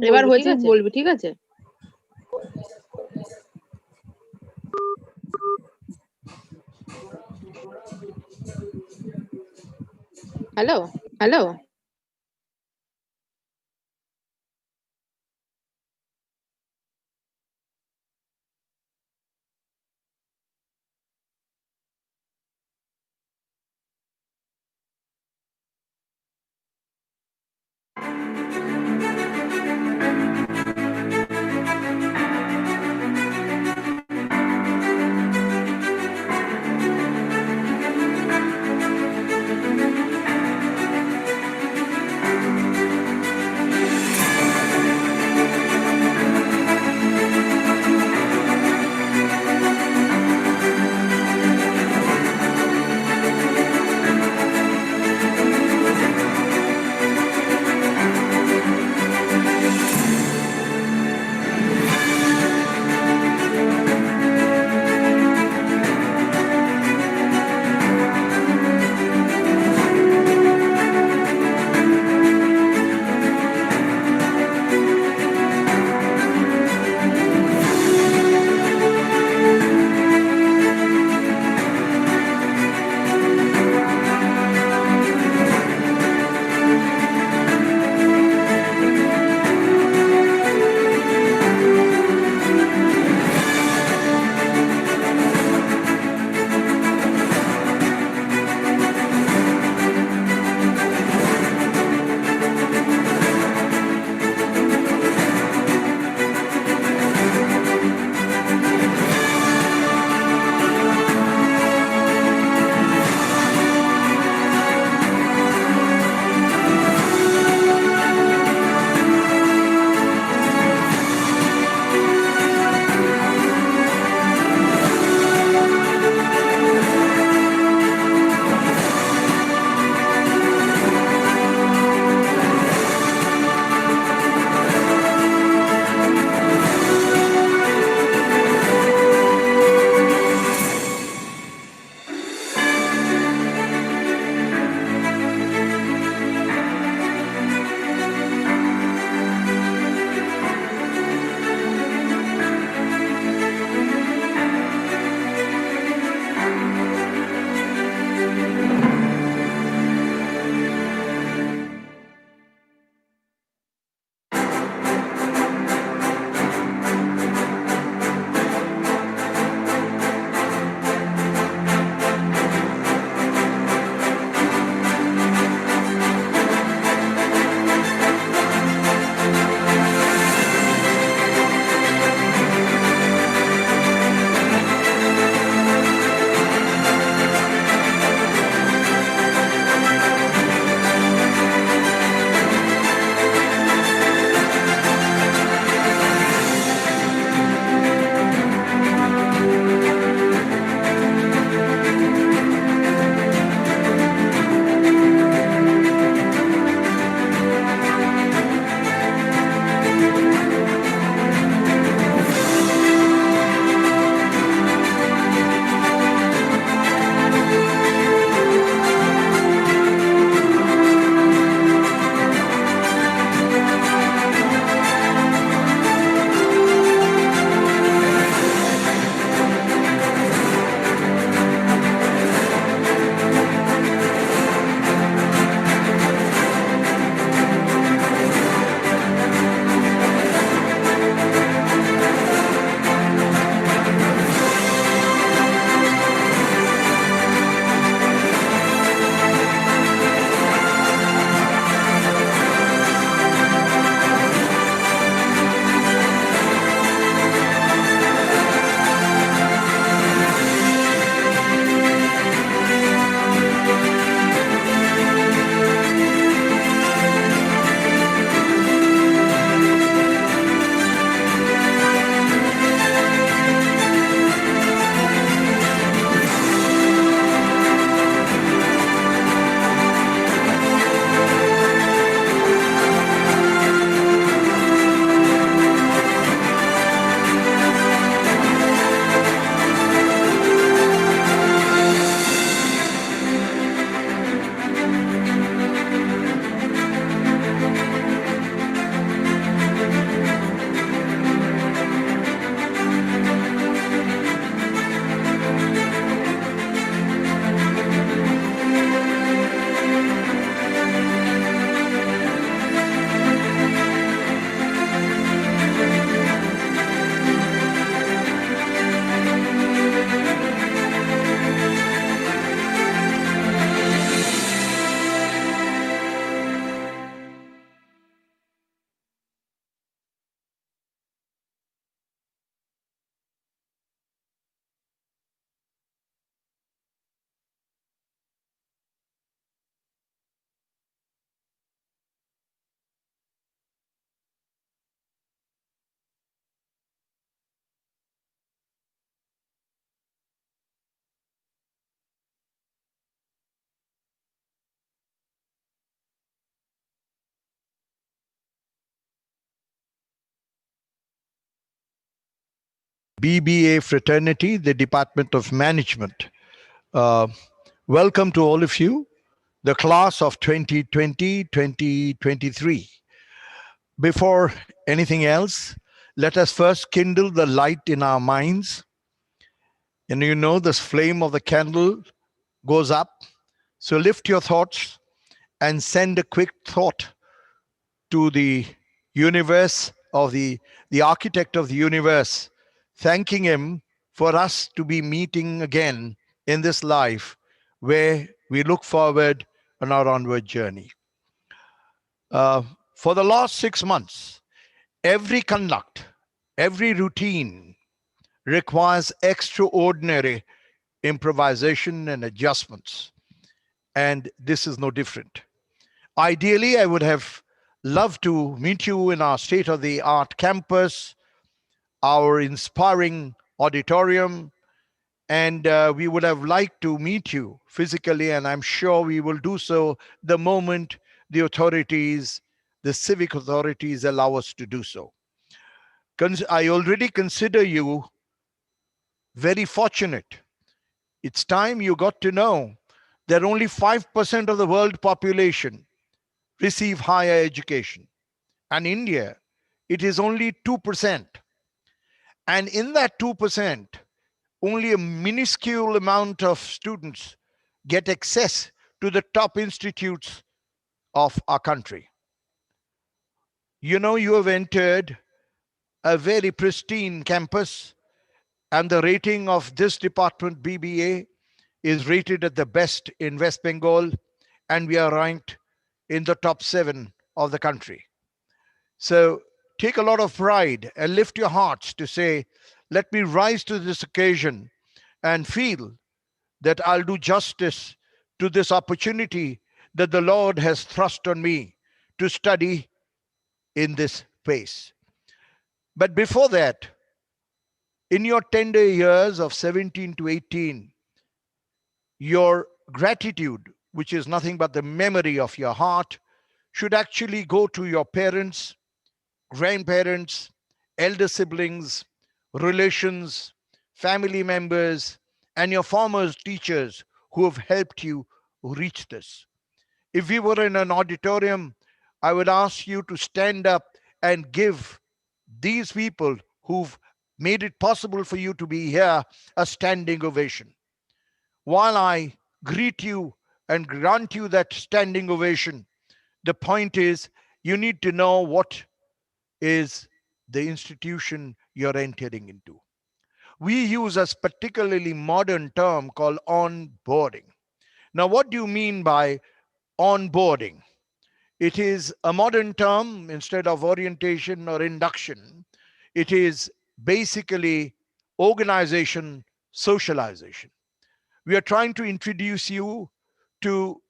এবার হয়েছে বলবি, ঠিক আছে? Hello. BBA fraternity, the Department of Management. Uh, Welcome to all of you, the class of 2020-2023. Before anything else, let us first kindle the light in our minds. And you know, this flame of the candle goes up. So lift your thoughts and send a quick thought to the universe of the architect of the universe, thanking him for us to be meeting again in this life where we look forward on our onward journey. For the last 6 months, every conduct, every routine requires extraordinary improvisation and adjustments. And this is no different. Ideally, I would have loved to meet you in our state-of-the-art campus, our inspiring auditorium, and we would have liked to meet you physically, and I'm sure we will do so the moment the authorities, the civic authorities, allow us to do so. I already consider you very fortunate. It's time you got to know that only 5% of the world population receive higher education. And India, it is only 2%. And in that 2%, only a minuscule amount of students get access to the top institutes of our country. You know, you have entered a very pristine campus, and the rating of this department, BBA, is rated at the best in West Bengal, and we are ranked in the top 7 of the country. So take a lot of pride and lift your hearts to say, let me rise to this occasion and feel that I'll do justice to this opportunity that the Lord has thrust on me to study in this place. But before that, in your tender years of 17 to 18, your gratitude, which is nothing but the memory of your heart, should actually go to your parents, grandparents, elder siblings, relations, family members, and your former teachers who have helped you reach this. If we were in an auditorium, I would ask you to stand up and give these people who've made it possible for you to be here a standing ovation. While I greet you and grant you that standing ovation, the point is you need to know what is the institution you're entering into. We use a particularly modern term called onboarding. Now, what do you mean by onboarding? It is a modern term instead of orientation or induction. It is basically organization, socialization. We are trying to introduce you to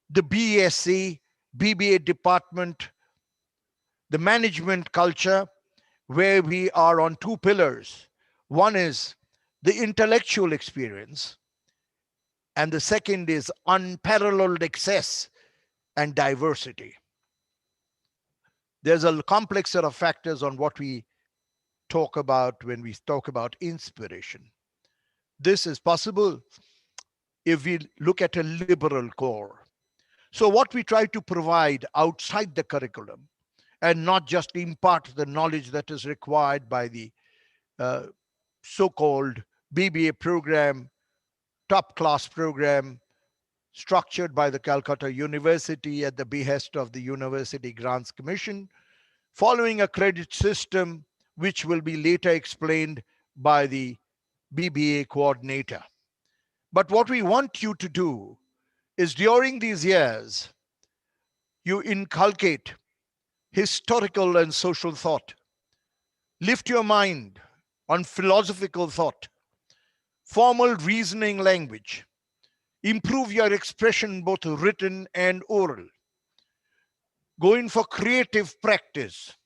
the BSc, BBA department, the management culture, where we are on 2 pillars. One is the intellectual experience, and the second is unparalleled access and diversity. There's a complex set of factors on what we talk about when we talk about inspiration. This is possible if we look at a liberal core. So what we try to provide outside the curriculum, and not just impart the knowledge that is required by the so-called BBA program, top class program, structured by the Calcutta University at the behest of the University Grants Commission, following a credit system which will be later explained by the BBA coordinator. But what we want you to do is during these years, you inculcate historical and social thought. Lift your mind on philosophical thought, formal reasoning language. Improve your expression, both written and oral. Go in for creative practice.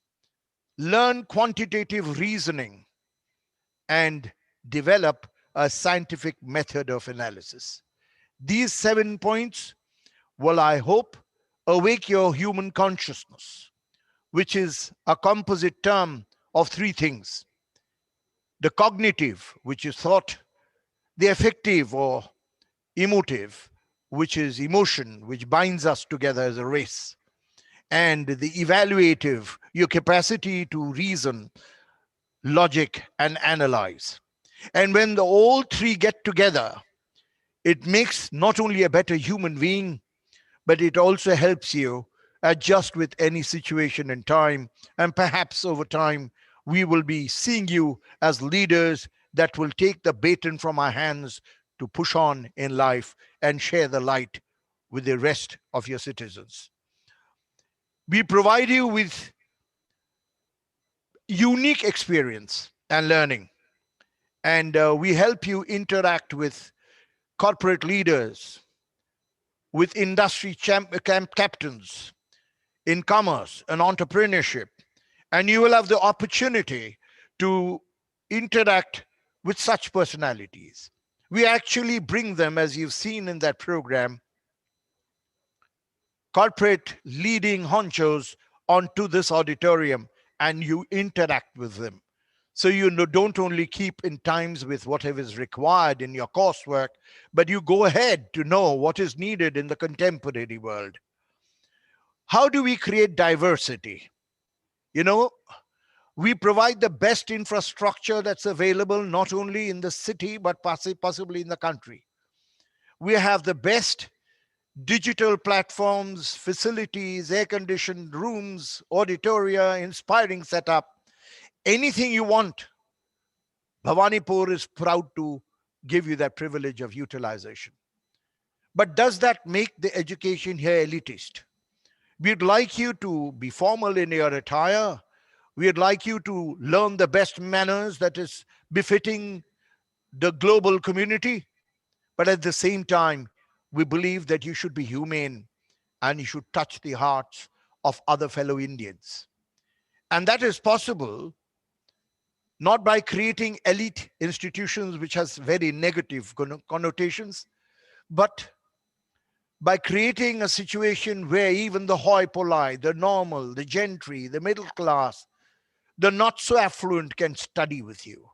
Learn quantitative reasoning and develop a scientific method of analysis. These 7 points will, I hope, awake your human consciousness, which is a composite term of 3 things: the cognitive, which is thought, the affective or emotive, which is emotion, which binds us together as a race, and the evaluative, your capacity to reason, logic, and analyze. And when the all three get together, it makes not only a better human being, but it also helps you adjust with any situation and time. And perhaps over time, we will be seeing you as leaders that will take the baton from our hands to push on in life and share the light with the rest of your citizens. We provide you with unique experience and learning, and we help you interact with corporate leaders, with industry captains in commerce and entrepreneurship, and you will have the opportunity to interact with such personalities. We actually bring them, as you've seen in that program, corporate leading honchos onto this auditorium, and you interact with them. So you don't only keep in times with whatever is required in your coursework, but you go ahead to know what is needed in the contemporary world. How do we create diversity? You know, we provide the best infrastructure that's available, not only in the city, but possibly in the country. We have the best digital platforms, facilities, air-conditioned rooms, auditoria, inspiring setup. Anything you want, Bhawanipur is proud to give you that privilege of utilization. But does that make the education here elitist? We'd like you to be formal in your attire. We'd like you to learn the best manners that is befitting the global community. But at the same time, we believe that you should be humane and you should touch the hearts of other fellow Indians. And that is possible not by creating elite institutions, which has very negative connotations, but by creating a situation where even the hoi polloi, the normal, the gentry, the middle class, the not so affluent can study with you.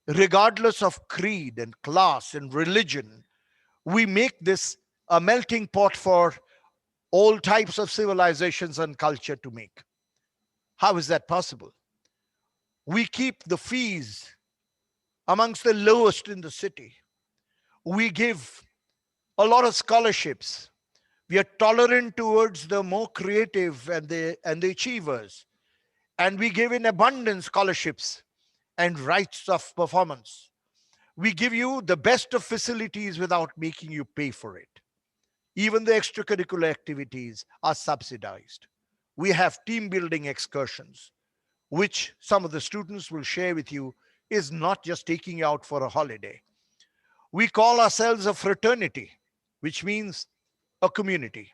Regardless of creed and class and religion, we make this a melting pot for all types of civilizations and culture to make. How is that possible? We keep the fees amongst the lowest in the city. We give a lot of scholarships. We are tolerant towards the more creative and the achievers. And we give in abundance scholarships and rights of performance. We give you the best of facilities without making you pay for it. Even the extracurricular activities are subsidized. We have team building excursions, which some of the students will share with you is not just taking you out for a holiday. We call ourselves a fraternity, which means a community,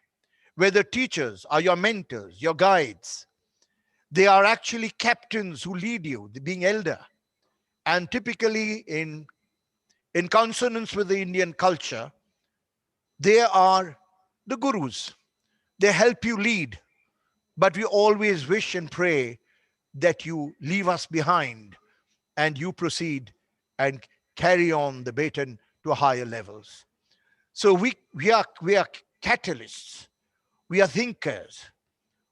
where the teachers are your mentors, your guides. They are actually captains who lead you, being elder. And typically in consonance with the Indian culture, they are the gurus. They help you lead, but we always wish and pray that you leave us behind and you proceed and carry on the baton to higher levels. So we are catalysts. We are thinkers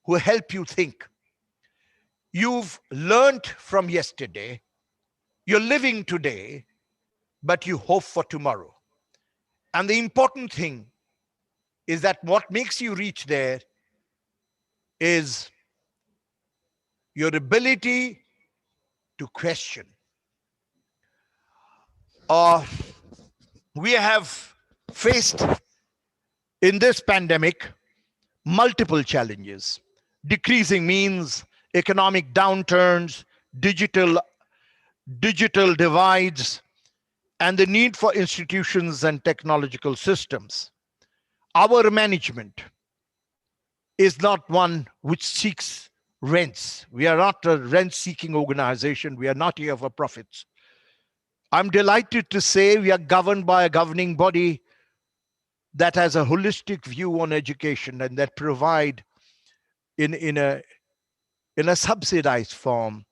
who help you think. You've learned from yesterday. You're living today, but you hope for tomorrow. And the important thing is that what makes you reach there is your ability to question. We have faced in this pandemic multiple challenges: decreasing means, economic downturns, digital divides, and the need for institutions and technological systems. Our management is not one which seeks rents. We are not a rent-seeking organization. We are not here for profits. I'm delighted to say we are governed by a governing body that has a holistic view on education and that provide in a subsidized form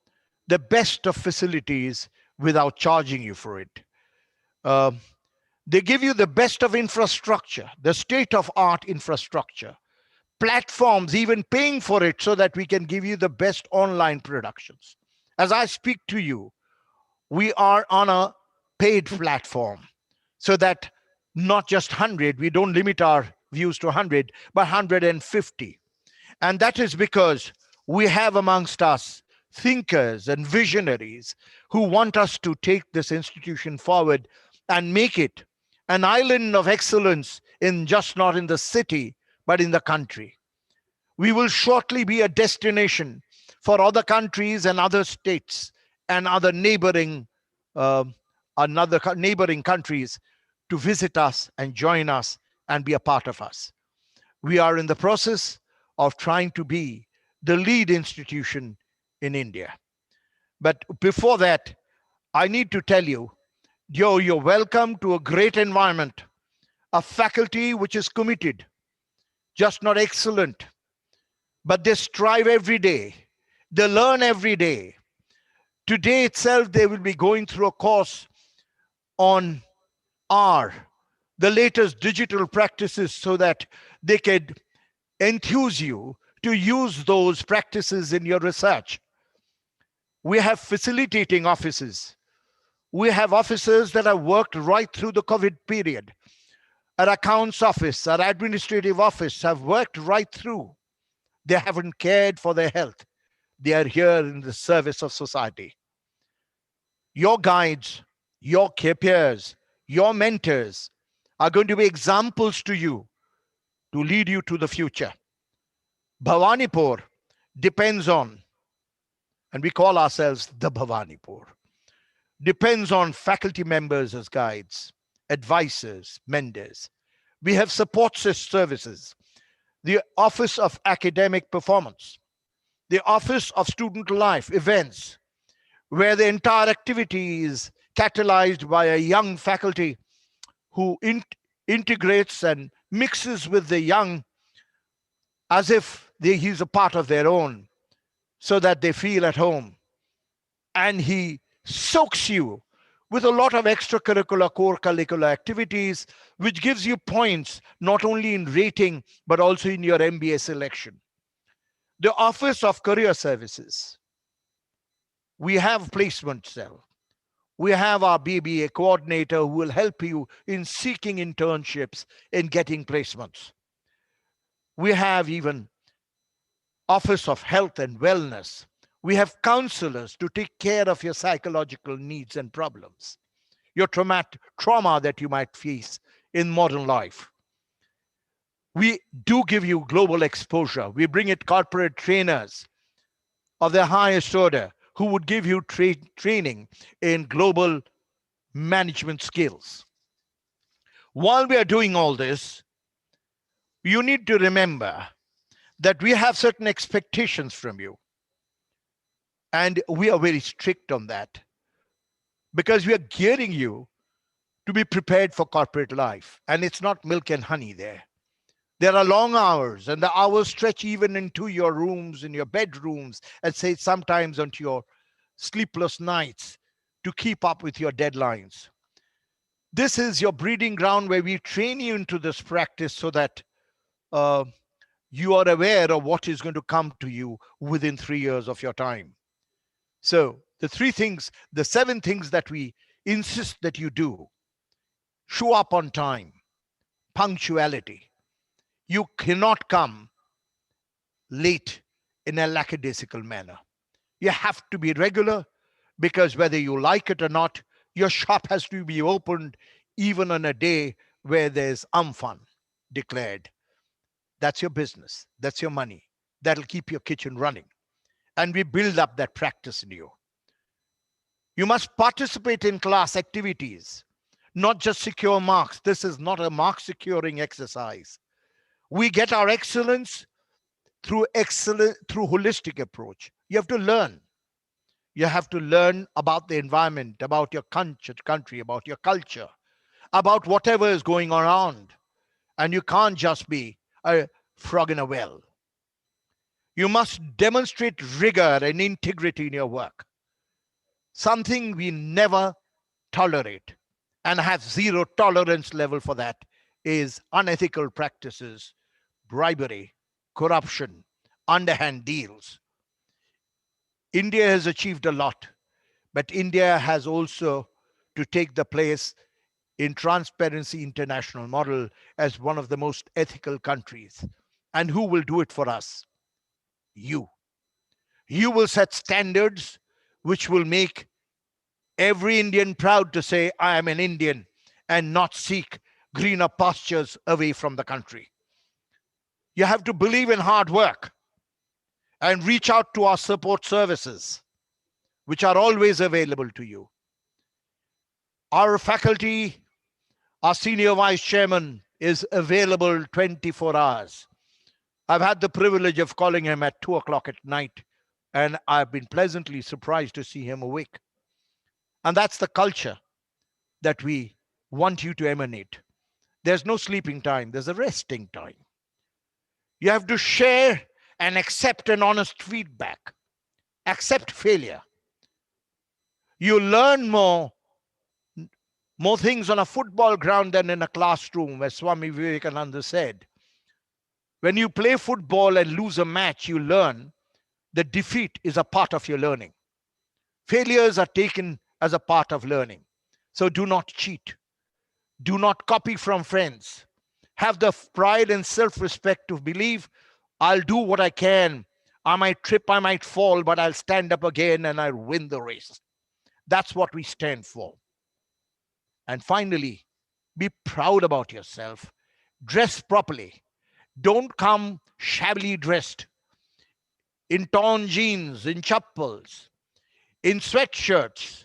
the best of facilities without charging you for it. They give you the best of infrastructure, the state-of-art infrastructure, platforms even paying for it so that we can give you the best online productions. As I speak to you, we are on a paid platform so that not just 100, we don't limit our views to 100, but 150. And that is because we have amongst us thinkers and visionaries who want us to take this institution forward and make it an island of excellence in just not in the city, but in the country. We will shortly be a destination for other countries and other states and other neighboring countries to visit us and join us and be a part of us. We are in the process of trying to be the lead institution in India. But before that, I need to tell you, you're welcome to a great environment, a faculty which is committed, just not excellent, but they strive every day. They learn every day. Today itself, they will be going through a course on the latest digital practices so that they could enthuse you to use those practices in your research. We have facilitating offices. We have officers that have worked right through the COVID period. Our accounts office, our administrative office have worked right through. They haven't cared for their health. They are here in the service of society. Your guides, your peers, your mentors are going to be examples to you to lead you to the future. Bhawanipur depends on, and we call ourselves the Bhawanipur, depends on faculty members as guides, advisors, mentors. We have support services, the Office of Academic Performance, the Office of Student Life Events, where the entire activity is catalyzed by a young faculty who integrates and mixes with the young as if he's a part of their own, so that they feel at home. And he soaks you with a lot of extracurricular, core curricular activities, which gives you points, not only in rating, but also in your MBA selection. The Office of Career Services. We have placement cell. We have our BBA coordinator who will help you in seeking internships and getting placements. We have even Office of Health and Wellness. We have counselors to take care of your psychological needs and problems, your trauma that you might face in modern life. We do give you global exposure. We bring it corporate trainers of the highest order who would give you training in global management skills. While we are doing all this, you need to remember that we have certain expectations from you. And we are very strict on that because we are gearing you to be prepared for corporate life. And it's not milk and honey there. There are long hours, and the hours stretch even into your rooms, in your bedrooms, and say sometimes onto your sleepless nights to keep up with your deadlines. This is your breeding ground where we train you into this practice so that you are aware of what is going to come to you within 3 years of your time. So the 7 things that we insist that you do: show up on time, punctuality. You cannot come late in a lackadaisical manner. You have to be regular, because whether you like it or not, your shop has to be opened even on a day where there's umfun declared. That's your business. That's your money. That'll keep your kitchen running. And we build up that practice in you. You must participate in class activities, not just secure marks. This is not a mark securing exercise. We get our excellence through holistic approach. You have to learn. You have to learn about the environment, about your country, about your culture, about whatever is going around. And you can't just be a frog in a well. You must demonstrate rigor and integrity in your work. Something we never tolerate and have zero tolerance level for that is unethical practices, bribery, corruption, underhand deals. India has achieved a lot, but India has also to take the place in Transparency International model as one of the most ethical countries. And who will do it for us? You. You will set standards which will make every Indian proud to say, I am an Indian, and not seek greener pastures away from the country. You have to believe in hard work and reach out to our support services, which are always available to you. Our faculty, our senior vice chairman is available 24 hours. I've had the privilege of calling him at 2 o'clock at night, and I've been pleasantly surprised to see him awake. And that's the culture that we want you to emanate. There's no sleeping time, there's a resting time. You have to share and accept an honest feedback. Accept failure. You learn more things on a football ground than in a classroom, as Swami Vivekananda said. When you play football and lose a match, you learn that defeat is a part of your learning. Failures are taken as a part of learning. So do not cheat. Do not copy from friends. Have the pride and self-respect to believe, I'll do what I can. I might trip, I might fall, but I'll stand up again and I'll win the race. That's what we stand for. And finally, be proud about yourself. Dress properly. Don't come shabbily dressed in torn jeans, in chappals, in sweatshirts,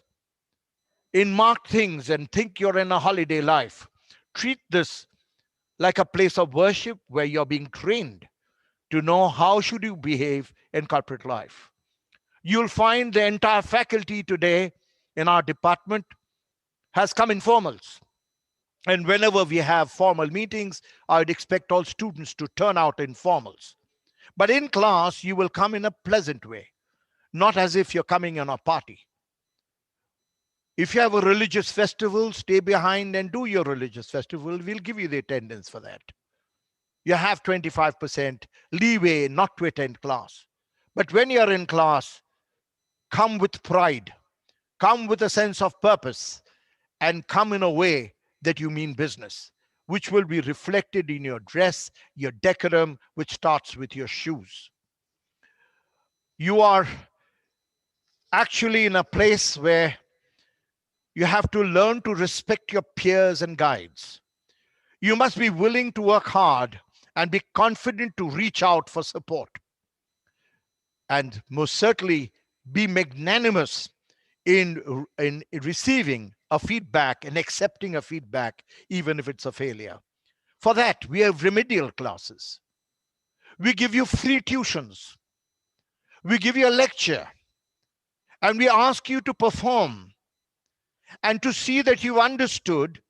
in marked things, and think you're in a holiday life. Treat this like a place of worship where you're being trained to know how should you behave in corporate life. You'll find the entire faculty today in our department has come in formals. And whenever we have formal meetings, I'd expect all students to turn out in formals. But in class, you will come in a pleasant way, not as if you're coming on a party. If you have a religious festival, stay behind and do your religious festival. We'll give you the attendance for that. You have 25% leeway not to attend class. But when you're in class, come with pride, come with a sense of purpose, and come in a way that you mean business, which will be reflected in your dress, your decorum, which starts with your shoes. You are actually in a place where you have to learn to respect your peers and guides. You must be willing to work hard and be confident to reach out for support. And most certainly be magnanimous in receiving a feedback and accepting a feedback, even if it's a failure. For that, we have remedial classes. We give you free tuitions. We give you a lecture. And we ask you to perform and to see that you've understood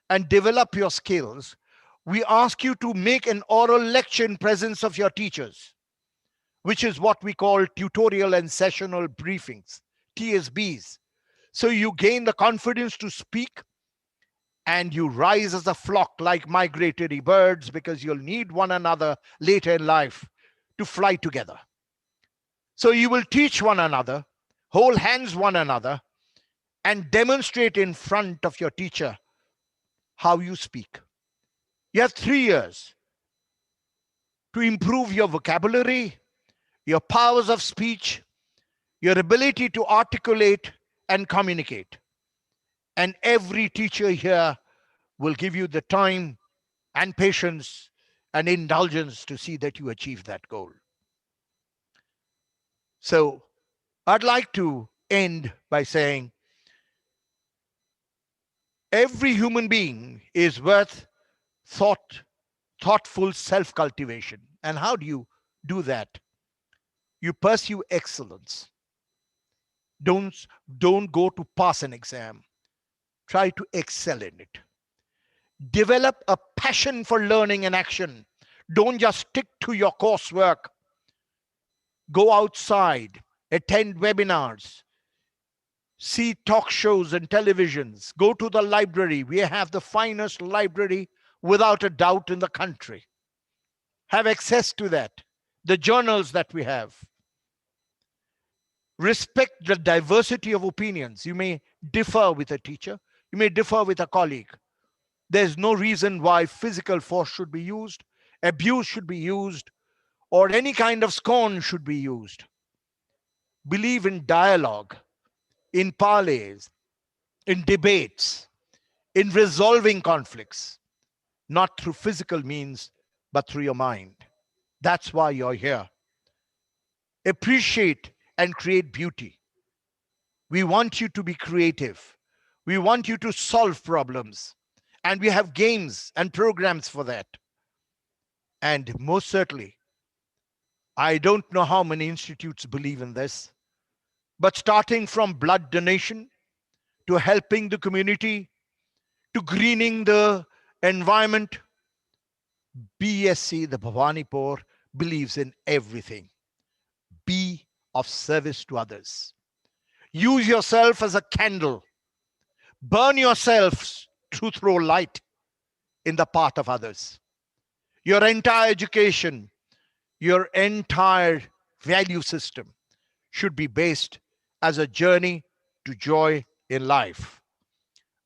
and develop your skills. We ask you to make an oral lecture in presence of your teachers, which is what we call tutorial and sessional briefings, TSBs. So you gain the confidence to speak and you rise as a flock like migratory birds, because you'll need one another later in life to fly together. So you will teach one another, hold hands one another, and demonstrate in front of your teacher how you speak. You have 3 years to improve your vocabulary, your powers of speech, your ability to articulate and communicate. And every teacher here will give you the time and patience and indulgence to see that you achieve that goal. So I'd like to end by saying every human being is worth thoughtful self-cultivation. And how do you do that? You pursue excellence. Don't go to pass an exam. Try to excel in it. Develop a passion for learning and action. Don't just stick to your coursework. Go outside, attend webinars, see talk shows and televisions, go to the library. We have the finest library without a doubt in the country. Have access to that, the journals that we have. Respect the diversity of opinions. You may differ with a teacher, you may differ with a colleague. There's no reason why physical force should be used, abuse should be used, or any kind of scorn should be used. Believe in dialogue, in parleys, in debates, in resolving conflicts, not through physical means, but through your mind. That's why you're here. Appreciate and create beauty. We want you to be creative. We want you to solve problems. And we have games and programs for that. And most certainly, I don't know how many institutes believe in this, but starting from blood donation to helping the community to greening the environment, BSc, the Bhawanipur, believes in everything. Be of service to others. Use yourself as a candle. Burn yourselves to throw light in the path of others. Your entire education, your entire value system should be based as a journey to joy in life.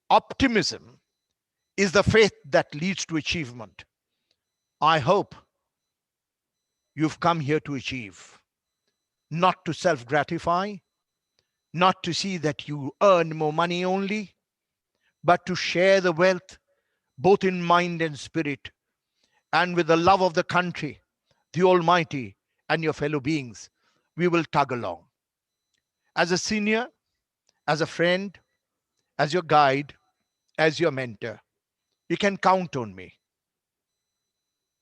Optimism is the faith that leads to achievement. I hope you've come here to achieve, not to self-gratify, not to see that you earn more money only, but to share the wealth, both in mind and spirit, and with the love of the country, the Almighty, and your fellow beings, we will tug along. As a senior, as a friend, as your guide, as your mentor, you can count on me.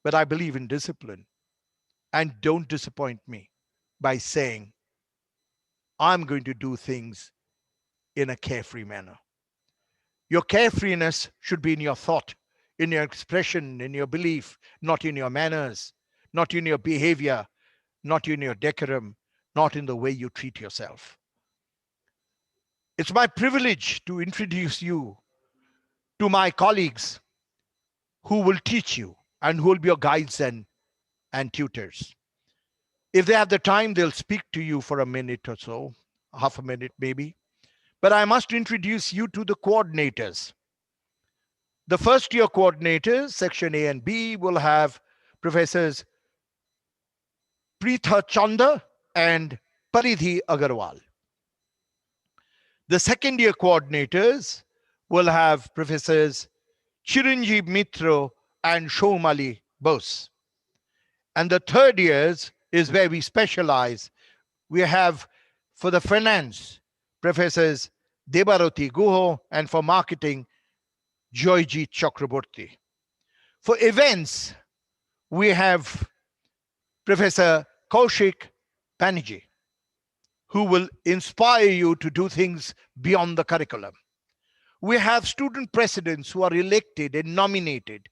But I believe in discipline, and don't disappoint me by saying, I'm going to do things in a carefree manner. Your carefreeness should be in your thought, in your expression, in your belief, not in your manners, not in your behavior, not in your decorum, not in the way you treat yourself. It's my privilege to introduce you to my colleagues who will teach you and who will be your guides and tutors. If they have the time, they'll speak to you for a minute or so, half a minute maybe. But I must introduce you to the coordinators. The first year coordinators, section A and B, will have Professors Preetha Chanda and Paridhi Agarwal. The second year coordinators will have Professors Chiranjeev Mitra and Shomali Bose. And the third years is where we specialize. We have for the finance, Professors Debarati Guho, and for marketing, Joyji Chakraborty. For events, we have Professor Kaushik Banerjee, who will inspire you to do things beyond the curriculum. We have student presidents who are elected and nominated.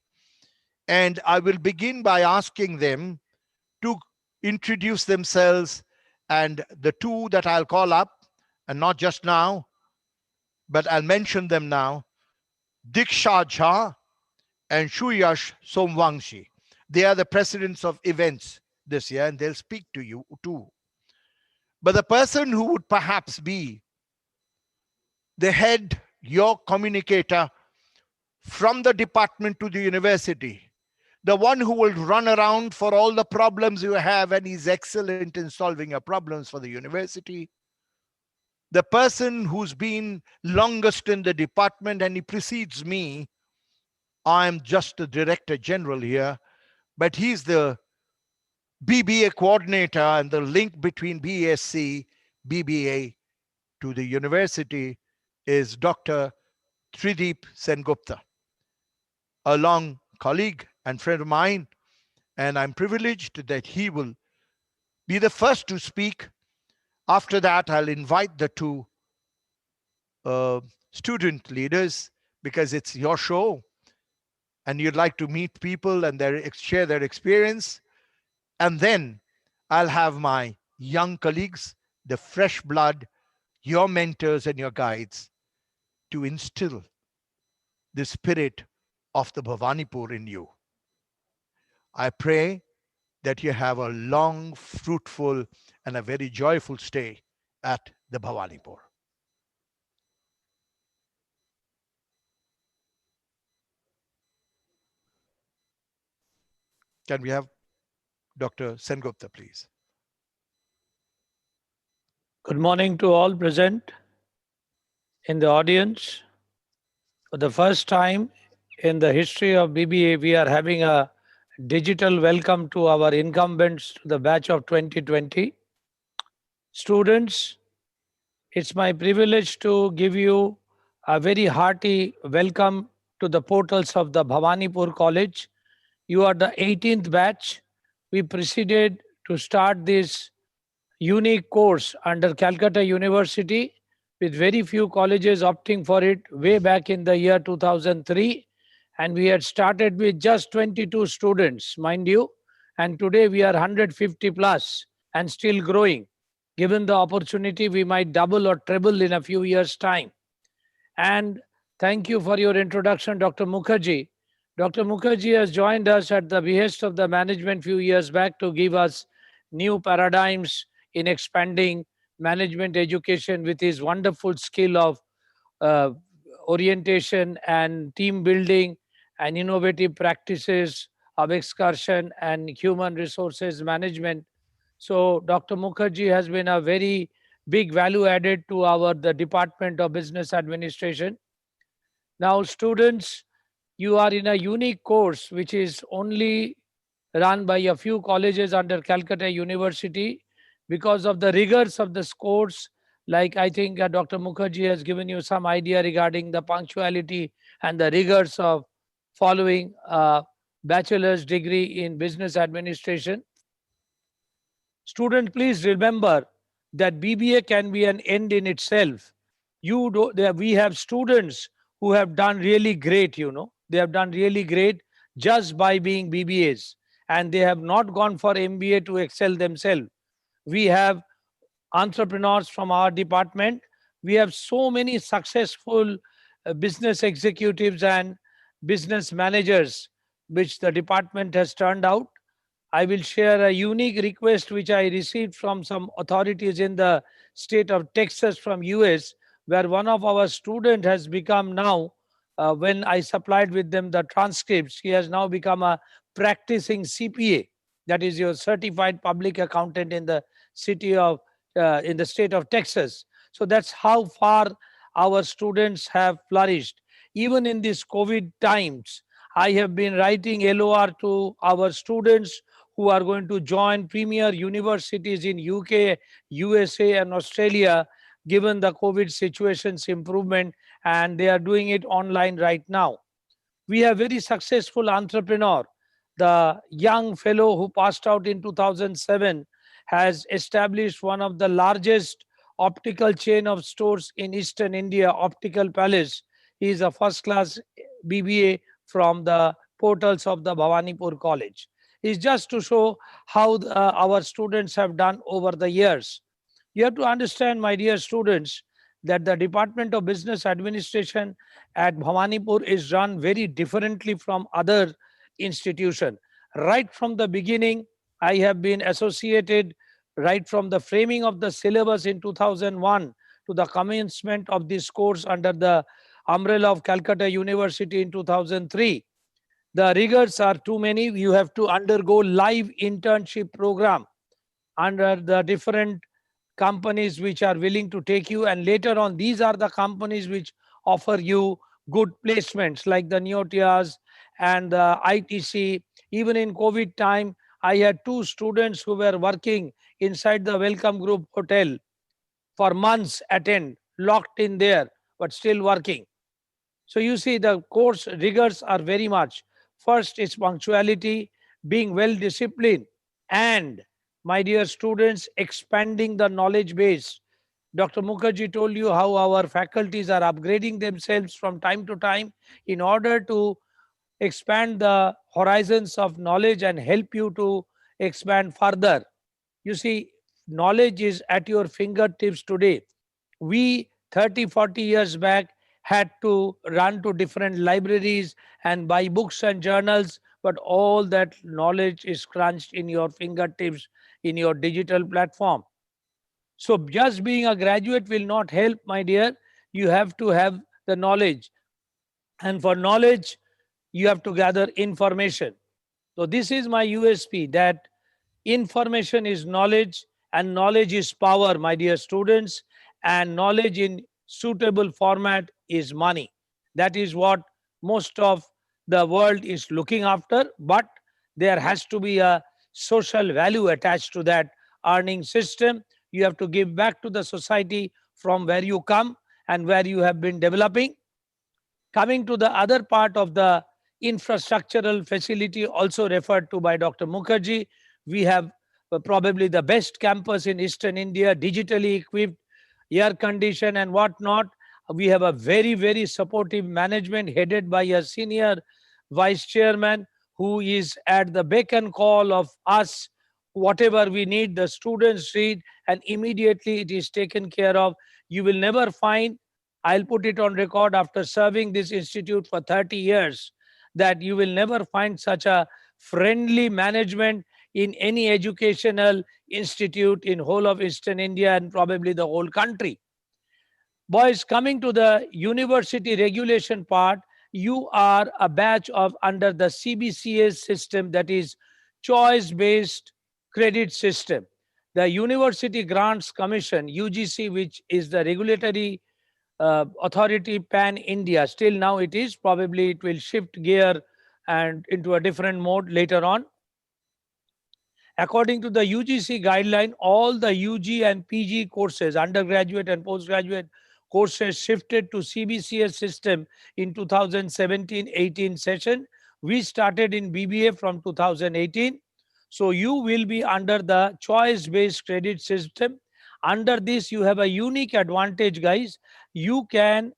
And I will begin by asking them to introduce themselves, and the two that I'll call up, and not just now, but I'll mention them now, Diksha Jha and Shuyash Somwangshi. They are the presidents of events this year, and they'll speak to you too. But the person who would perhaps be the head, your communicator from the department to the university, the one who will run around for all the problems you have and is excellent in solving your problems for the university, the person who's been longest in the department and he precedes me, I'm just the director general here, but he's the BBA coordinator and the link between BSc, BBA to the university is Dr. Trideep Sengupta, a long colleague and friend of mine, and I'm privileged that he will be the first to speak. After that, I'll invite the two student leaders, because it's your show and you'd like to meet people and share their experience. And then I'll have my young colleagues, the fresh blood, your mentors and your guides to instill the spirit of the Bhawanipur in you. I pray that you have a long, fruitful, and a very joyful stay at the Bhawanipur. Can we have Dr. Sengupta, please? Good morning to all present in the audience. For the first time in the history of BBA, we are having a digital welcome to our incumbents to the batch of 2020. Students, it's my privilege to give you a very hearty welcome to the portals of the Bhawanipur College. You are the 18th batch. We proceeded to start this unique course under Calcutta University, with very few colleges opting for it way back in the year 2003. And we had started with just 22 students, mind you. And today we are 150 plus and still growing. Given the opportunity, we might double or treble in a few years' time. And thank you for your introduction, Dr. Mukherjee. Dr. Mukherjee has joined us at the behest of the management few years back to give us new paradigms in expanding management education with his wonderful skill of uh, orientation and team building and innovative practices of excursion and human resources management. So Dr. Mukherjee has been a very big value added to the Department of Business Administration. Now, students, you are in a unique course which is only run by a few colleges under Calcutta University because of the rigors of the course. Like I think Dr. Mukherjee has given you some idea regarding the punctuality and the rigors of following a bachelor's degree in business administration. Student, please remember that BBA can be an end in itself. We have students who have done really great, They have done really great just by being BBAs. And they have not gone for MBA to excel themselves. We have entrepreneurs from our department. We have so many successful business executives and business managers, which the department has turned out. I will share a unique request which I received from some authorities in the state of Texas from US, where one of our students has become now, when I supplied with them the transcripts, he has now become a practicing CPA. That is your certified public accountant in the in the state of Texas. So that's how far our students have flourished. Even in these COVID times, I have been writing LOR to our students who are going to join premier universities in UK, USA, and Australia, given the COVID situation's improvement, and they are doing it online right now. We have very successful entrepreneur. The young fellow who passed out in 2007 has established one of the largest optical chain of stores in Eastern India, Optical Palace. He is a first-class BBA from the portals of the Bhawanipur College. Is just to show how our students have done over the years. You have to understand, my dear students, that the Department of Business Administration at Bhawanipur is run very differently from other institutions. Right from the beginning, I have been associated right from the framing of the syllabus in 2001 to the commencement of this course under the umbrella of Calcutta University in 2003. The rigors are too many. You have to undergo live internship program under the different companies which are willing to take you. And later on, these are the companies which offer you good placements like the Neotias and the ITC. Even in COVID time, I had 2 students who were working inside the Welcome Group Hotel for months locked in there, but still working. So you see the course rigors are very much. First is punctuality, being well disciplined, and my dear students, expanding the knowledge base. Dr. Mukherjee told you how our faculties are upgrading themselves from time to time in order to expand the horizons of knowledge and help you to expand further. You see, knowledge is at your fingertips today. We 30, 40 years back had to run to different libraries and buy books and journals, but all that knowledge is crunched in your fingertips in your digital platform. So just being a graduate will not help, my dear. You have to have the knowledge. And for knowledge, you have to gather information. So this is my USP, that information is knowledge and knowledge is power, my dear students. And knowledge in suitable format is money. That is what most of the world is looking after. But there has to be a social value attached to that earning system. You have to give back to the society from where you come and where you have been developing. Coming to the other part of the infrastructural facility also referred to by Dr. Mukherjee, we have probably the best campus in Eastern India, digitally equipped, air conditioned and whatnot. We have a very, very supportive management headed by a senior vice chairman who is at the beck and call of us. Whatever we need, the students need, and immediately it is taken care of. You will never find, I'll put it on record after serving this institute for 30 years, that you will never find such a friendly management in any educational institute in whole of Eastern India and probably the whole country. Boys, coming to the university regulation part, you are a batch of under the CBCS system, that is choice-based credit system. The University Grants Commission, UGC, which is the regulatory authority pan India. Still now it is, probably it will shift gear and into a different mode later on. According to the UGC guideline, all the UG and PG courses, undergraduate and postgraduate courses, shifted to CBCS system in 2017-18 session. We started in BBA from 2018. So you will be under the choice-based credit system. Under this, you have a unique advantage, guys. You can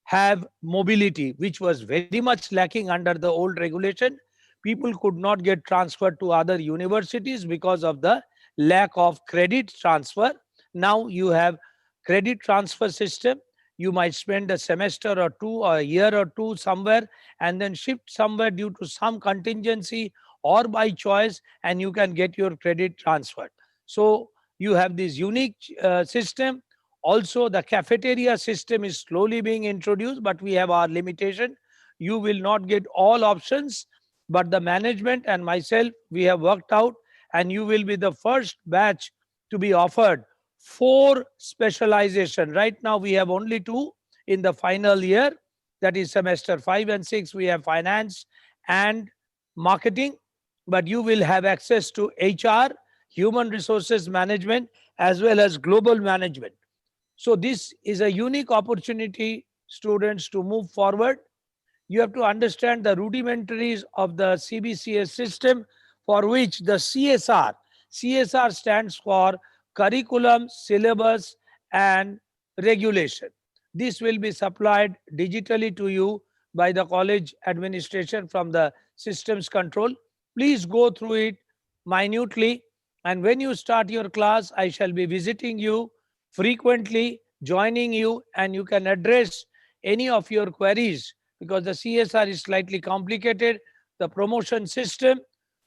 have mobility, which was very much lacking under the old regulation. People could not get transferred to other universities because of the lack of credit transfer. Now you have credit transfer system. You might spend a semester or two or a year or two somewhere and then shift somewhere due to some contingency or by choice, and you can get your credit transferred. So you have this unique system. Also, the cafeteria system is slowly being introduced, but we have our limitation. You will not get all options, but the management and myself, we have worked out, and you will be the first batch to be offered 4 specialization. Right now, we have only 2 in the final year. That is semester 5 and 6. We have finance and marketing, but you will have access to HR, human resources management, as well as global management. So this is a unique opportunity, students, to move forward. You have to understand the rudimentaries of the CBCS system, for which the CSR stands for curriculum, syllabus, and regulation. This will be supplied digitally to you by the college administration from the systems control. Please go through it minutely. And when you start your class, I shall be visiting you frequently, joining you, and you can address any of your queries, because the CSR is slightly complicated. The promotion system,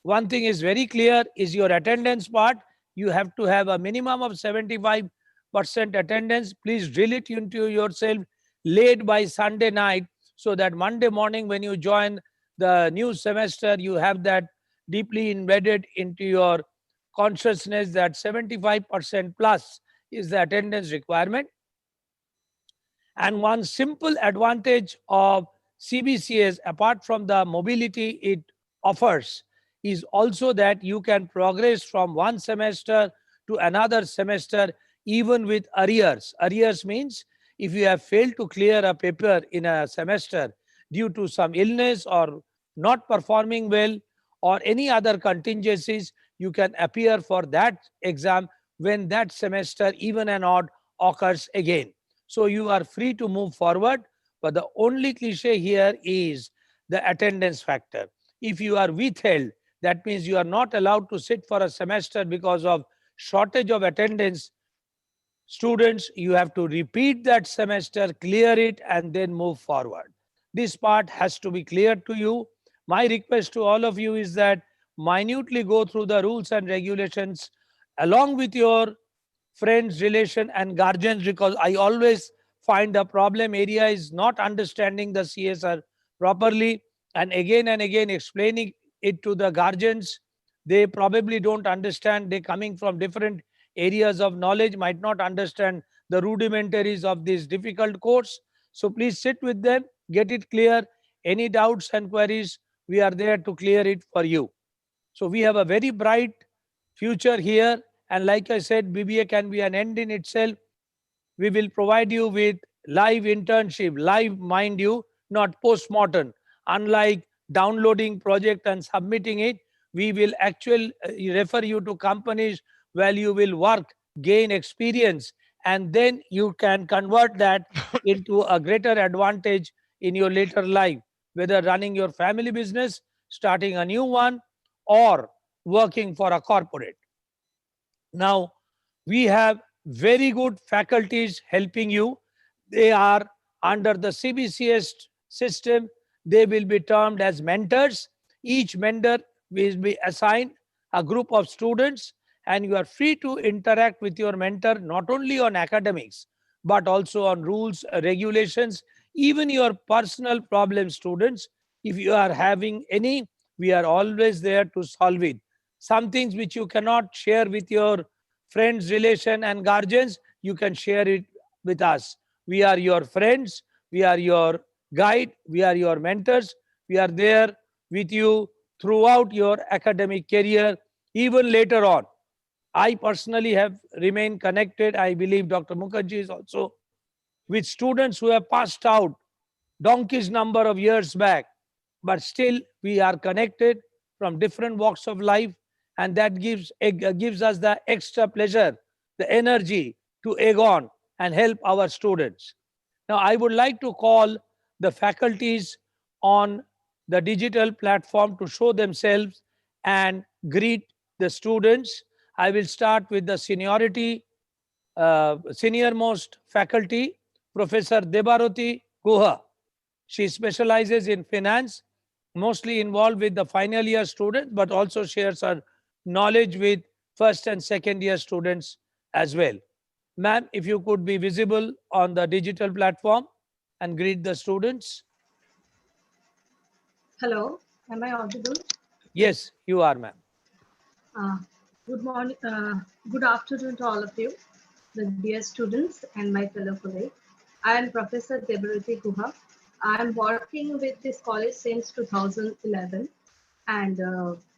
one thing is very clear, is your attendance part. You have to have a minimum of 75% attendance. Please drill it into yourself late by Sunday night, so that Monday morning when you join the new semester, you have that deeply embedded into your consciousness that 75% plus is the attendance requirement. And one simple advantage of CBCS, apart from the mobility it offers, is also that you can progress from one semester to another semester, even with arrears. Arrears means if you have failed to clear a paper in a semester due to some illness or not performing well or any other contingencies, you can appear for that exam when that semester, even and odd, occurs again. So you are free to move forward, but the only cliche here is the attendance factor. If you are withheld, that means you are not allowed to sit for a semester because of shortage of attendance. Students, you have to repeat that semester, clear it, and then move forward. This part has to be clear to you. My request to all of you is that minutely go through the rules and regulations along with your friends, relation, and guardians, because I always find the problem area is not understanding the CSR properly, and again explaining it to the guardians. They probably don't understand. They coming from different areas of knowledge, might not understand the rudimentaries of this difficult course. So please sit with them, get it clear. Any doubts and queries, we are there to clear it for you. So we have a very bright future here. And like I said, BBA can be an end in itself. We will provide you with live internship, live, mind you, not post-mortem. Unlike downloading project and submitting it, we will actually refer you to companies where you will work, gain experience, and then you can convert that into a greater advantage in your later life, whether running your family business, starting a new one, or working for a corporate. Now, we have very good faculties helping you. They are under the CBCS system. They will be termed as mentors. Each mentor will be assigned a group of students, and you are free to interact with your mentor not only on academics, but also on rules, regulations, even your personal problem, students. If you are having any, we are always there to solve it. Some things which you cannot share with your friends, relation, and guardians, you can share it with us. We are your friends, we are your guide, we are your mentors. We are there with you throughout your academic career, even later on. I personally have remained connected. I believe Dr. Mukherjee is also with students who have passed out donkey's number of years back, but still we are connected from different walks of life, and that gives us the extra pleasure, the energy to egg on and help our students. Now, I would like to call the faculties on the digital platform to show themselves and greet the students. I will start with the senior most faculty, Professor Debaroti Guha. She specializes in finance, mostly involved with the final year students, but also shares her knowledge with first and second year students as well. Ma'am, if you could be visible on the digital platform and greet the students. Hello, am I audible? Yes, you are, ma'am. Good morning, good afternoon to all of you, the dear students and my fellow colleagues. I am Professor Debarati Guha. I am working with this college since 2011. And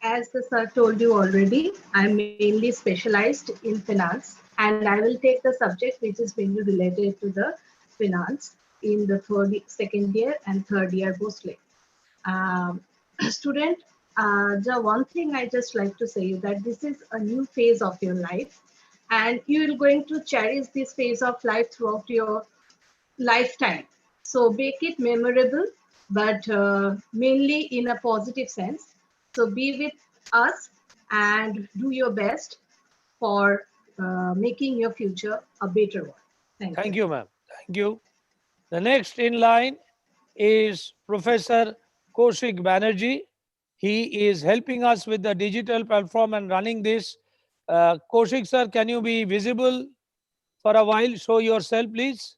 as the sir told you already, I am mainly specialized in finance. And I will take the subject which is mainly related to the finance in the second year and third year mostly. Student, the one thing I just like to say is that this is a new phase of your life, and you are going to cherish this phase of life throughout your lifetime. So make it memorable, but mainly in a positive sense. So be with us and do your best for making your future a better one. Thank you, ma'am. Thank you. The next in line is Professor Kaushik Banerjee. He is helping us with the digital platform and running this. Kaushik sir, can you be visible for a while? Show yourself, please.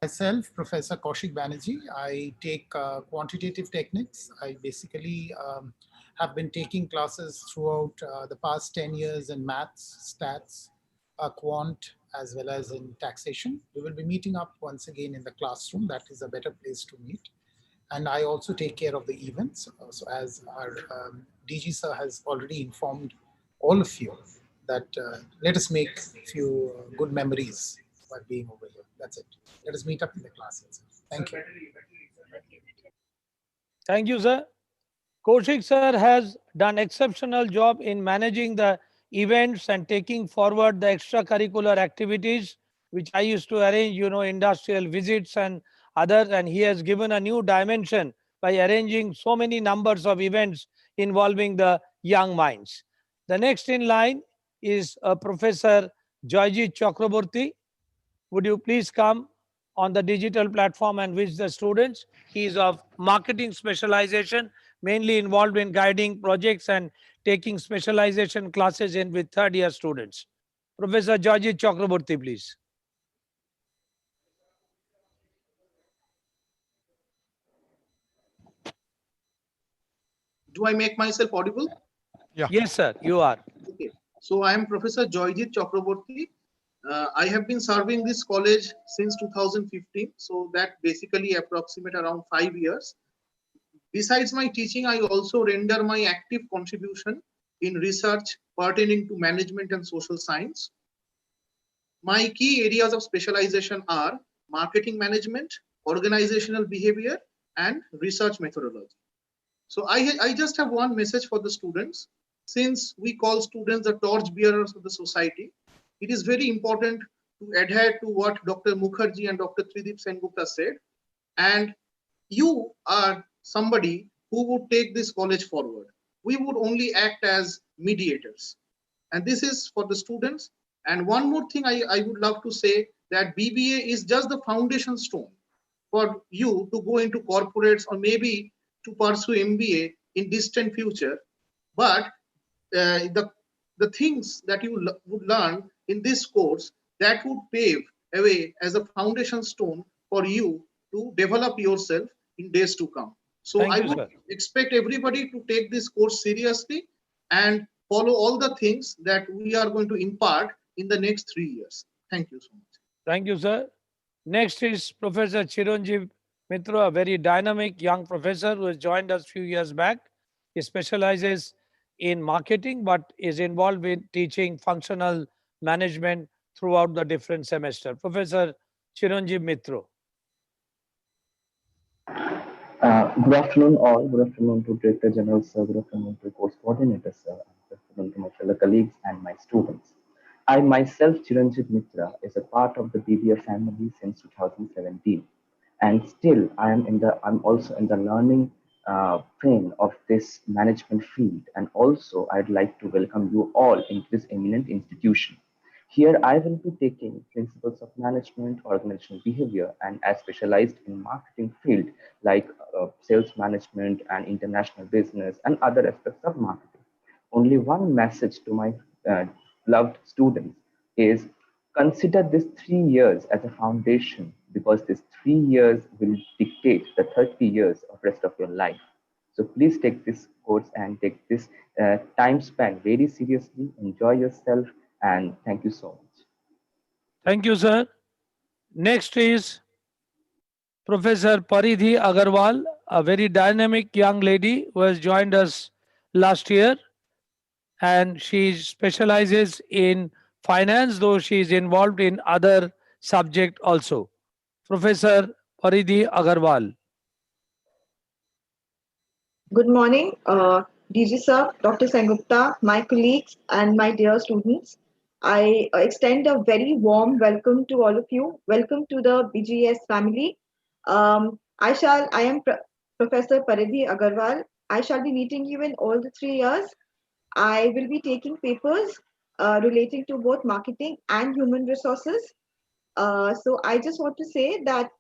Myself, Professor Kaushik Banerjee. I take quantitative techniques. I basically have been taking classes throughout the past 10 years in maths, stats, quant, as well as in taxation. We will be meeting up once again in the classroom. That is a better place to meet. And I also take care of the events. So as our DG sir has already informed all of you that let us make a few good memories by being over here. That's it. Let us meet up in the class itself. Thank you. Thank you, sir. Kaushik sir has done exceptional job in managing the events and taking forward the extracurricular activities, which I used to arrange, industrial visits and others. And he has given a new dimension by arranging so many numbers of events involving the young minds. The next in line is Professor Joyjit Chakraborty. Would you please come on the digital platform and wish the students? He is of marketing specialization, mainly involved in guiding projects and taking specialization classes in with third-year students. Professor Joyjit Chakraborty, please. Do I make myself audible? Yeah. Yes, sir, you are. Okay. So I am Professor Joyjit Chakraborty. I have been serving this college since 2015. So that basically approximate around 5 years. Besides my teaching, I also render my active contribution in research pertaining to management and social science. My key areas of specialization are marketing management, organizational behavior, and research methodology. So I just have one message for the students. Since we call students the torch bearers of the society, it is very important to adhere to what Dr. Mukherjee and Dr. Tridip Sengupta said. And you are somebody who would take this college forward. We would only act as mediators. And this is for the students. And one more thing I would love to say, that BBA is just the foundation stone for you to go into corporates or maybe to pursue MBA in distant future. But the things that you would learn in this course, that would pave a way as a foundation stone for you to develop yourself in days to come. So I would expect everybody to take this course seriously and follow all the things that we are going to impart in the next 3 years. Thank you so much. Thank you, sir. Next is Professor Chiranjeev Mitra, a very dynamic young professor who has joined us a few years back. He specializes in marketing, but is involved in teaching functional management throughout the different semester. Professor Chiranjeev Mitra. Good afternoon all. Good afternoon to Director General sir. Good afternoon to course coordinator sir. Good afternoon to my fellow colleagues and my students. I myself, Chiranjeev Mitra, is a part of the BBA family since 2017, and still I'm also in the learning frame of this management field, and also I'd like to welcome you all into this eminent institution. Here I will be taking principles of management, organizational behavior, and as specialized in marketing field like sales management and international business and other aspects of marketing. Only one message to my loved students is consider this 3 years as a foundation, because this 3 years will dictate the 30 years of rest of your life. So please take this course and take this time span very seriously. Enjoy yourself, and thank you so much. Thank you, sir. Next is Professor Paridhi Agarwal, a very dynamic young lady who has joined us last year, and she specializes in finance, though she is involved in other subject also. Professor Paridhi Agarwal. Good morning, DG sir, Dr. Sengupta, my colleagues, and my dear students. I extend a very warm welcome to all of you. Welcome to the BGS family. I am Professor Paridhi Agarwal. I shall be meeting you in all the 3 years. I will be taking papers relating to both marketing and human resources. So I just want to say that,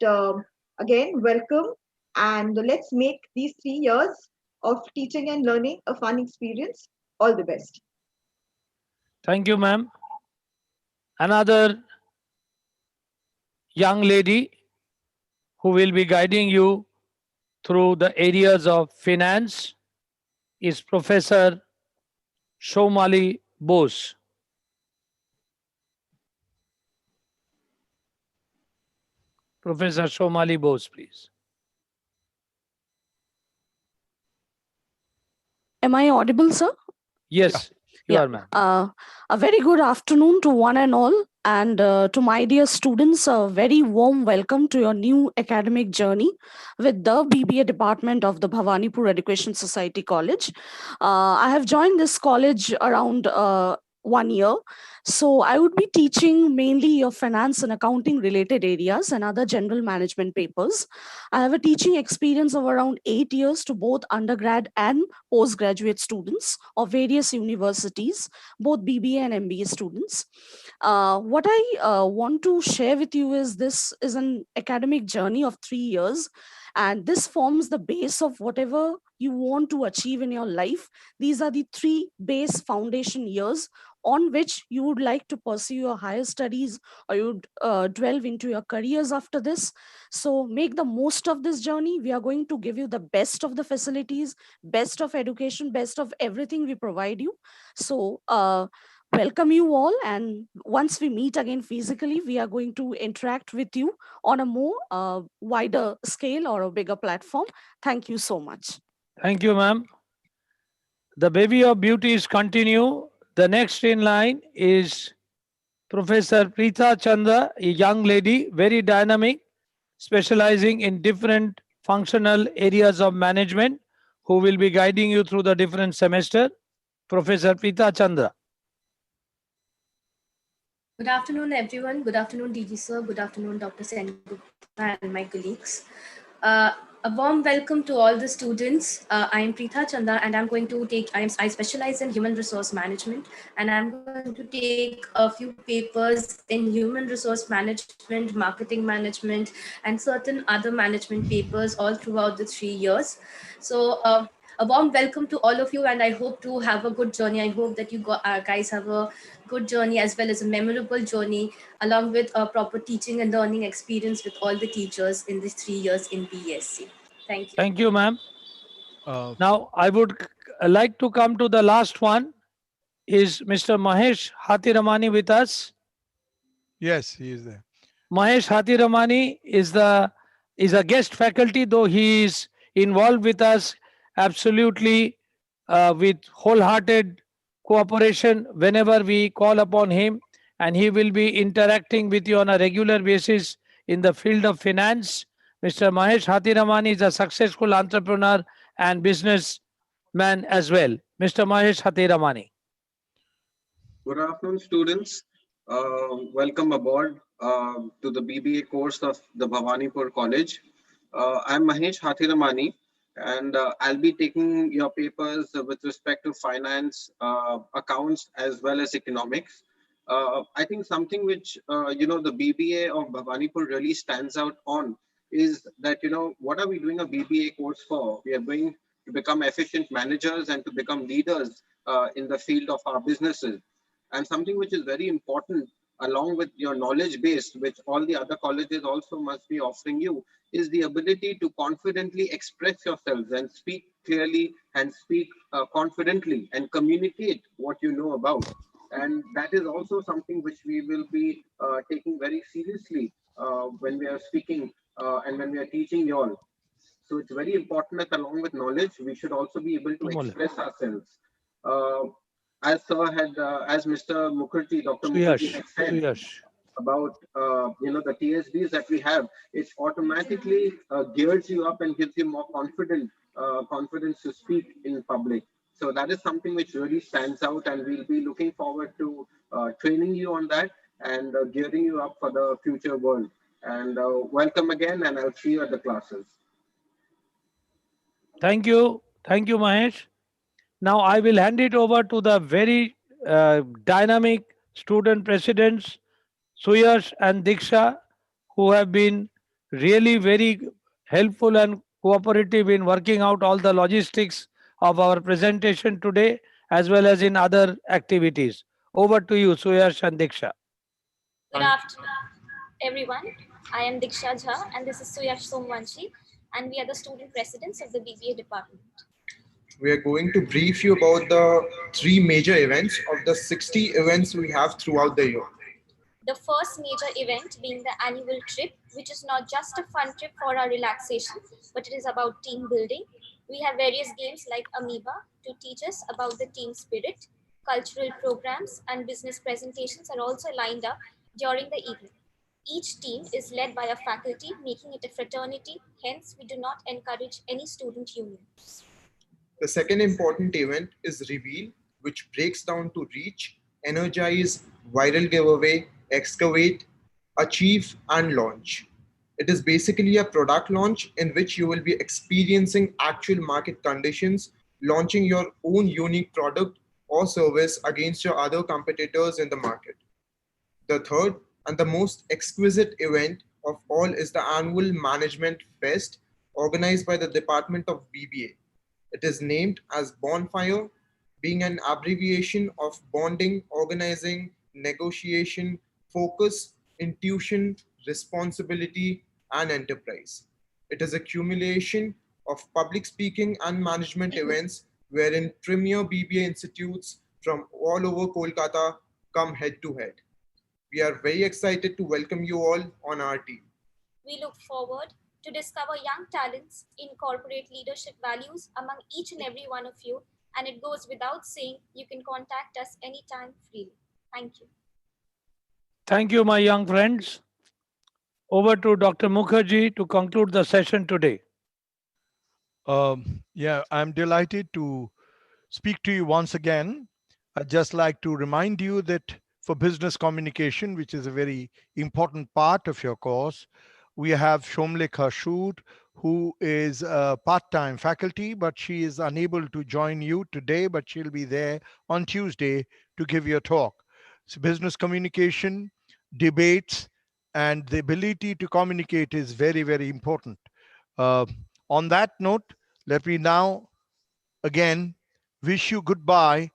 again, welcome, and let's make these 3 years of teaching and learning a fun experience. All the best. Thank you, ma'am. Another young lady who will be guiding you through the areas of finance is Professor Somali Bose. Professor Somali Bose, please. Am I audible, sir? Yes, you are, ma'am. A very good afternoon to one and all, and to my dear students, a very warm welcome to your new academic journey with the BBA department of the Bhawanipur Education Society College. I have joined this college around 1 year. So I would be teaching mainly your finance and accounting related areas and other general management papers. I have a teaching experience of around 8 years to both undergrad and postgraduate students of various universities, both BBA and MBA students. What I want to share with you is this is an academic journey of 3 years, and this forms the base of whatever you want to achieve in your life. These are the 3 base foundation years on which you would like to pursue your higher studies, or you would delve into your careers after this. So make the most of this journey. We are going to give you the best of the facilities, best of education, best of everything we provide you. So welcome you all, and once we meet again physically, we are going to interact with you on a more wider scale or a bigger platform. Thank you so much. Thank you, ma'am. The baby of beauties continue. The next in line is Professor Preetha Chanda, a young lady, very dynamic, specializing in different functional areas of management, who will be guiding you through the different semester. Professor Preetha Chandra. Good afternoon, everyone. Good afternoon, DG sir. Good afternoon, Dr. Sengupta and my colleagues. A warm welcome to all the students. I am Preetha Chanda, and I specialize in human resource management, and I'm going to take a few papers in human resource management, marketing management, and certain other management papers all throughout the 3 years. So, a warm welcome to all of you, and I hope to have a good journey. I hope that you guys have a good journey as well as a memorable journey, along with a proper teaching and learning experience with all the teachers in these 3 years in BSc. Thank you. Thank you, ma'am. Now, I would like to come to the last one. Is Mr. Mahesh Hathiramani with us? Yes, he is there. Mahesh Hathiramani is a guest faculty, though he is involved with us absolutely with wholehearted cooperation whenever we call upon him, and he will be interacting with you on a regular basis in the field of finance. Mr. Mahesh Hathiramani is a successful entrepreneur and businessman as well. Mr. Mahesh Hathiramani. Good afternoon, students. Welcome aboard to the BBA course of the Bhawanipur College. I'm Mahesh Hathiramani, and I'll be taking your papers with respect to finance, accounts, as well as economics. I think something which, the BBA of Bhawanipur really stands out on is that, what are we doing a BBA course for? We are going to become efficient managers and to become leaders in the field of our businesses. And something which is very important, along with your knowledge base, which all the other colleges also must be offering you, is the ability to confidently express yourselves and speak clearly and speak confidently and communicate what you know about. And that is also something which we will be taking very seriously when we are speaking and when we are teaching you all. So it's very important that along with knowledge, we should also be able to express ourselves. As Sir had, as Mr. Mukherjee, Dr. Mukherjee had said about, the TSBs that we have, it automatically gears you up and gives you more confidence to speak in public. So that is something which really stands out, and we'll be looking forward to training you on that and gearing you up for the future world. And welcome again, and I'll see you at the classes. Thank you. Thank you, Mahesh. Now I will hand it over to the very dynamic student presidents, Suyash and Diksha, who have been really very helpful and cooperative in working out all the logistics of our presentation today, as well as in other activities. Over to you, Suyash and Diksha. Good afternoon, everyone. I am Diksha Jha, and this is Suyash Somvanshi, and we are the student presidents of the BBA department. We are going to brief you about the 3 major events of the 60 events we have throughout the year. The first major event being the annual trip, which is not just a fun trip for our relaxation, but it is about team building. We have various games like Amoeba to teach us about the team spirit. Cultural programs and business presentations are also lined up during the evening. Each team is led by a faculty, making it a fraternity. Hence, we do not encourage any student unions. The second important event is Reveal, which breaks down to reach, energize, viral giveaway, excavate, achieve, and launch. It is basically a product launch in which you will be experiencing actual market conditions, launching your own unique product or service against your other competitors in the market. The third and the most exquisite event of all is the annual Management Fest organized by the Department of BBA. It is named as Bonfire, being an abbreviation of bonding, organizing, negotiation, focus, intuition, responsibility, and enterprise. It is a accumulation of public speaking and management events wherein premier BBA institutes from all over Kolkata come head to head. We are very excited to welcome you all on our team. We look forward to discover young talents, incorporate leadership values among each and every one of you, and it goes without saying, you can contact us anytime freely. Thank you. Thank you, my young friends. Over to Dr. Mukherjee to conclude the session today. Yeah, I'm delighted to speak to you once again. I'd just like to remind you that for business communication, which is a very important part of your course, we have Shomlekha Shoot, who is a part-time faculty, but she is unable to join you today, but she'll be there on Tuesday to give you a talk. So business communication, debates, and the ability to communicate is very, very important. On that note, let me now again wish you goodbye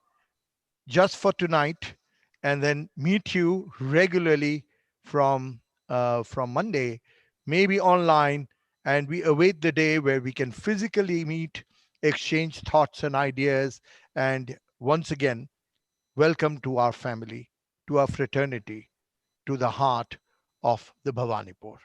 just for tonight, and then meet you regularly from Monday, maybe online, and we await the day where we can physically meet, exchange thoughts and ideas, and once again, welcome to our family, to our fraternity, to the heart of the Bhawanipur.